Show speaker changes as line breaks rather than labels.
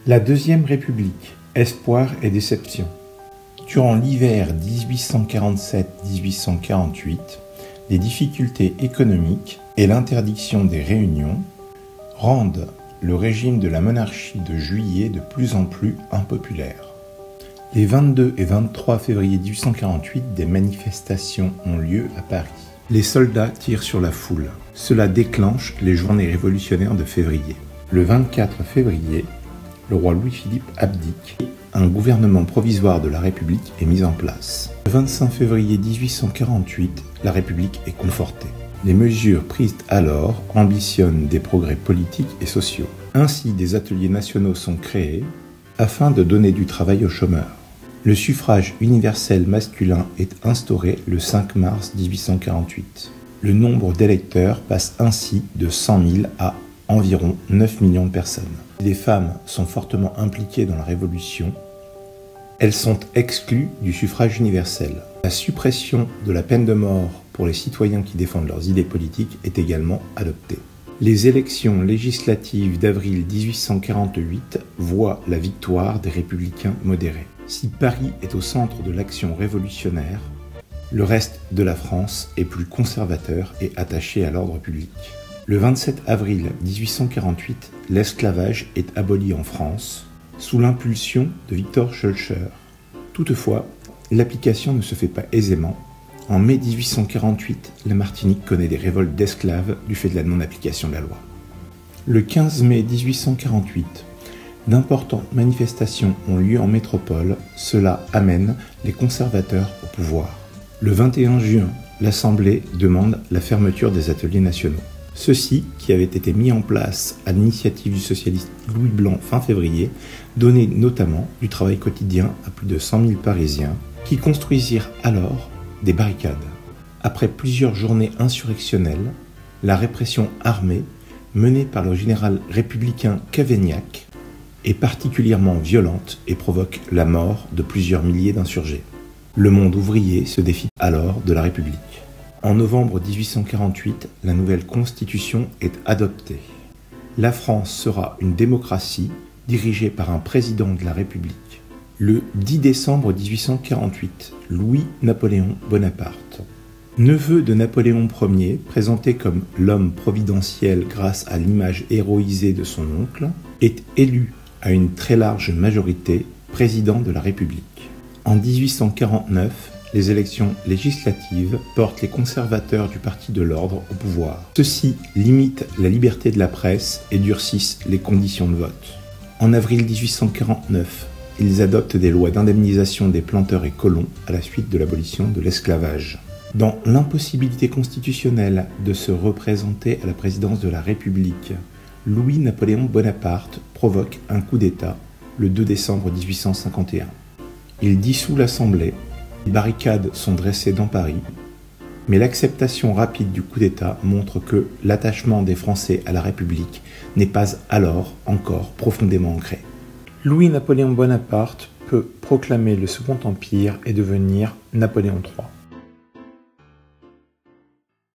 La Deuxième République, espoir et déception. Durant l'hiver 1847-1848, les difficultés économiques et l'interdiction des réunions rendent le régime de la monarchie de Juillet de plus en plus impopulaire. Les 22 et 23 février 1848, des manifestations ont lieu à Paris. Les soldats tirent sur la foule. Cela déclenche les journées révolutionnaires de février. Le 24 février, le roi Louis-Philippe abdique et un gouvernement provisoire de la République est mis en place. Le 25 février 1848, la République est confortée. Les mesures prises alors ambitionnent des progrès politiques et sociaux. Ainsi, des ateliers nationaux sont créés afin de donner du travail aux chômeurs. Le suffrage universel masculin est instauré le 5 mars 1848. Le nombre d'électeurs passe ainsi de 100 000 à environ 9 millions de personnes. Les femmes sont fortement impliquées dans la Révolution. Elles sont exclues du suffrage universel. La suppression de la peine de mort pour les citoyens qui défendent leurs idées politiques est également adoptée. Les élections législatives d'avril 1848 voient la victoire des républicains modérés. Si Paris est au centre de l'action révolutionnaire, le reste de la France est plus conservateur et attaché à l'ordre public. Le 27 avril 1848, l'esclavage est aboli en France, sous l'impulsion de Victor Schœlcher. Toutefois, l'application ne se fait pas aisément. En mai 1848, la Martinique connaît des révoltes d'esclaves du fait de la non-application de la loi. Le 15 mai 1848, d'importantes manifestations ont lieu en métropole. Cela amène les conservateurs au pouvoir. Le 21 juin, l'Assemblée demande la fermeture des ateliers nationaux. Ceux-ci, qui avaient été mis en place à l'initiative du socialiste Louis Blanc fin février, donnaient notamment du travail quotidien à plus de 100 000 Parisiens, qui construisirent alors des barricades. Après plusieurs journées insurrectionnelles, la répression armée, menée par le général républicain Cavaignac, est particulièrement violente et provoque la mort de plusieurs milliers d'insurgés. Le monde ouvrier se défie alors de la République. En novembre 1848, la nouvelle Constitution est adoptée. La France sera une démocratie dirigée par un président de la République. Le 10 décembre 1848, Louis-Napoléon Bonaparte, neveu de Napoléon Ier, présenté comme l'homme providentiel grâce à l'image héroïsée de son oncle, est élu à une très large majorité président de la République. En 1849, les élections législatives portent les conservateurs du Parti de l'Ordre au pouvoir. Ceux-ci limitent la liberté de la presse et durcissent les conditions de vote. En avril 1849, ils adoptent des lois d'indemnisation des planteurs et colons à la suite de l'abolition de l'esclavage. Dans l'impossibilité constitutionnelle de se représenter à la présidence de la République, Louis-Napoléon Bonaparte provoque un coup d'État le 2 décembre 1851. Il dissout l'Assemblée. Les barricades sont dressées dans Paris, mais l'acceptation rapide du coup d'État montre que l'attachement des Français à la République n'est pas alors encore profondément ancré. Louis-Napoléon Bonaparte peut proclamer le Second Empire et devenir Napoléon III.